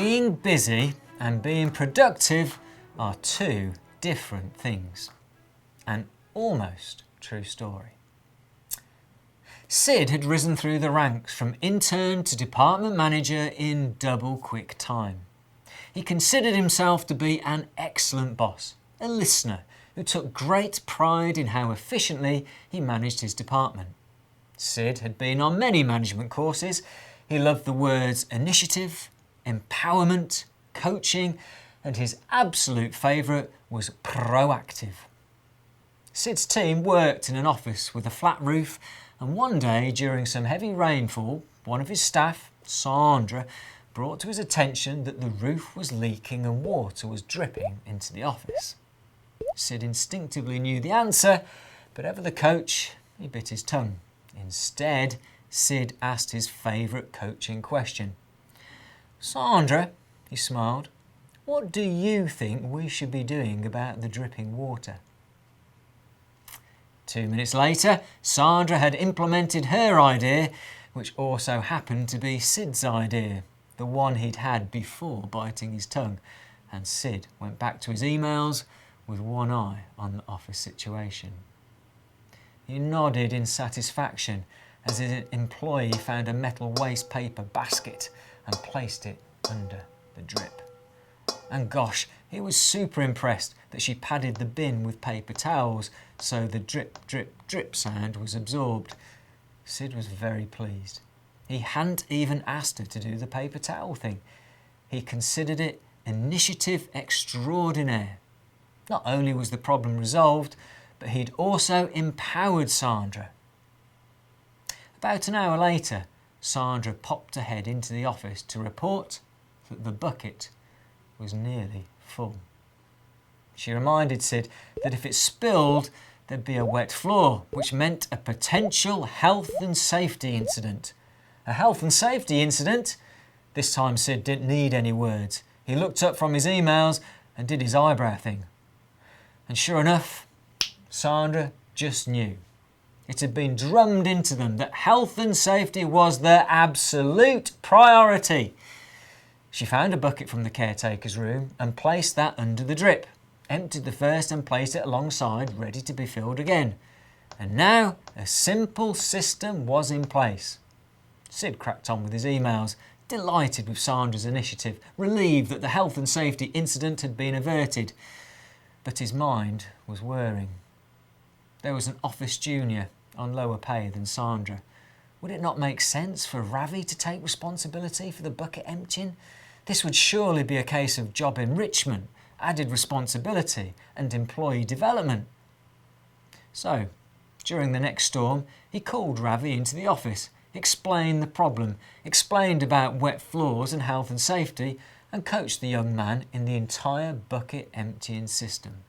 Being busy and being productive are two different things. An almost true story. Sid had risen through the ranks from intern to department manager in double quick time. He considered himself to be an excellent boss, a listener who took great pride in how efficiently he managed his department. Sid had been on many management courses. He loved the words initiative, empowerment, coaching, and his absolute favourite was proactive. Sid's team worked in an office with a flat roof, and one day during some heavy rainfall, one of his staff, Sandra, brought to his attention that the roof was leaking and water was dripping into the office. Sid instinctively knew the answer, but ever the coach, he bit his tongue. Instead, Sid asked his favourite coaching question. "Sandra," he smiled, "what do you think we should be doing about the dripping water?" 2 minutes later, Sandra had implemented her idea, which also happened to be Sid's idea, the one he'd had before biting his tongue, and Sid went back to his emails with one eye on the office situation. He nodded in satisfaction as his employee found a metal waste paper basket and placed it under the drip. And gosh, he was super impressed that she padded the bin with paper towels so the drip, drip, drip sound was absorbed. Sid was very pleased. He hadn't even asked her to do the paper towel thing. He considered it initiative extraordinaire. Not only was the problem resolved, but he'd also empowered Sandra. About an hour later, Sandra popped her head into the office to report that the bucket was nearly full. She reminded Sid that if it spilled, there'd be a wet floor, which meant a potential health and safety incident. A health and safety incident? This time Sid didn't need any words. He looked up from his emails and did his eyebrow thing. And sure enough, Sandra just knew. It had been drummed into them that health and safety was their absolute priority. She found a bucket from the caretaker's room and placed that under the drip, emptied the first and placed it alongside, ready to be filled again. And now a simple system was in place. Sid cracked on with his emails, delighted with Sandra's initiative, relieved that the health and safety incident had been averted. But his mind was whirring. There was an office junior on lower pay than Sandra. Would it not make sense for Ravi to take responsibility for the bucket emptying? This would surely be a case of job enrichment, added responsibility and employee development. So, during the next storm, he called Ravi into the office, explained the problem, explained about wet floors and health and safety, and coached the young man in the entire bucket emptying system.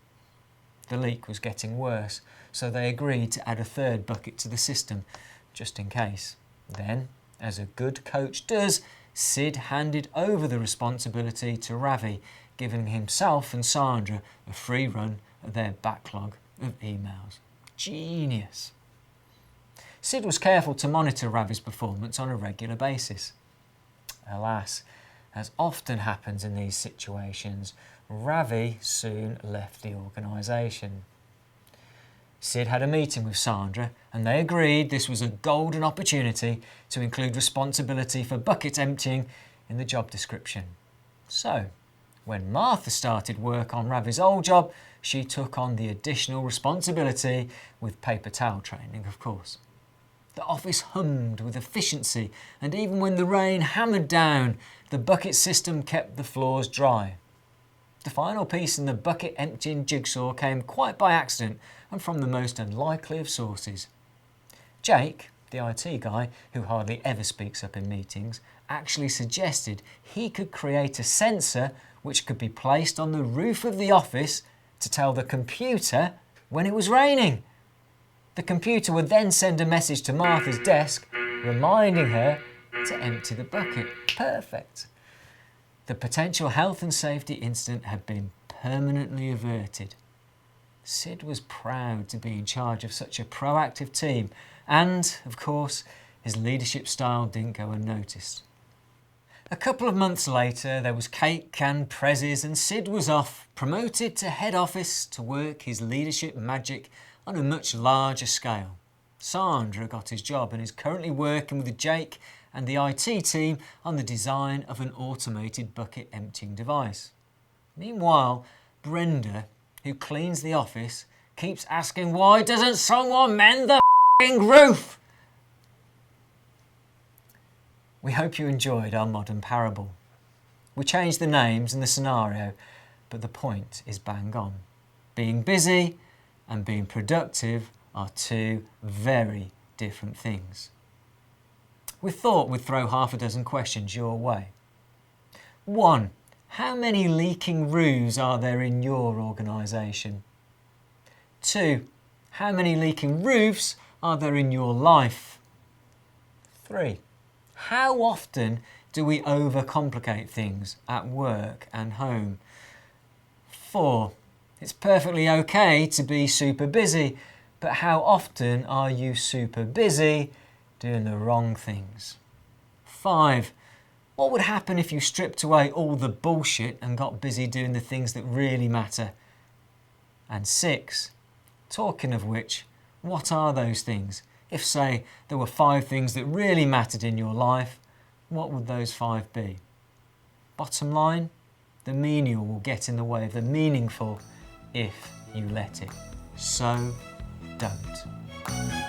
The leak was getting worse, so they agreed to add a third bucket to the system, just in case. Then, as a good coach does, Sid handed over the responsibility to Ravi, giving himself and Sandra a free run at their backlog of emails. Genius. Sid was careful to monitor Ravi's performance on a regular basis. Alas, as often happens in these situations, Ravi soon left the organisation. Sid had a meeting with Sandra and they agreed this was a golden opportunity to include responsibility for bucket emptying in the job description. So, when Martha started work on Ravi's old job, she took on the additional responsibility with paper towel training, of course. The office hummed with efficiency, and even when the rain hammered down, the bucket system kept the floors dry. The final piece in the bucket emptying jigsaw came quite by accident and from the most unlikely of sources. Jake, the IT guy, who hardly ever speaks up in meetings, actually suggested he could create a sensor which could be placed on the roof of the office to tell the computer when it was raining. The computer would then send a message to Martha's desk reminding her to empty the bucket. Perfect. The potential health and safety incident had been permanently averted. Sid was proud to be in charge of such a proactive team and, of course, his leadership style didn't go unnoticed. A couple of months later, there was cake and prezzies and Sid was off, promoted to head office to work his leadership magic on a much larger scale. Sandra got his job and is currently working with Jake and the IT team on the design of an automated bucket emptying device. Meanwhile, Brenda, who cleans the office, keeps asking, why doesn't someone mend the f***ing roof? We hope you enjoyed our modern parable. We changed the names and the scenario, but the point is bang on. Being busy and being productive are two very different things. We thought we'd throw half a dozen questions your way. 1. How many leaking roofs are there in your organisation? 2. How many leaking roofs are there in your life? 3. How often do we overcomplicate things at work and home? 4. It's perfectly okay to be super busy, but how often are you super busy doing the wrong things? 5. What would happen if you stripped away all the bullshit and got busy doing the things that really matter? And 6. Talking of which, what are those things? If, say, there were 5 things that really mattered in your life, what would those 5 be? Bottom line, the menial will get in the way of the meaningful if you let it. So, don't.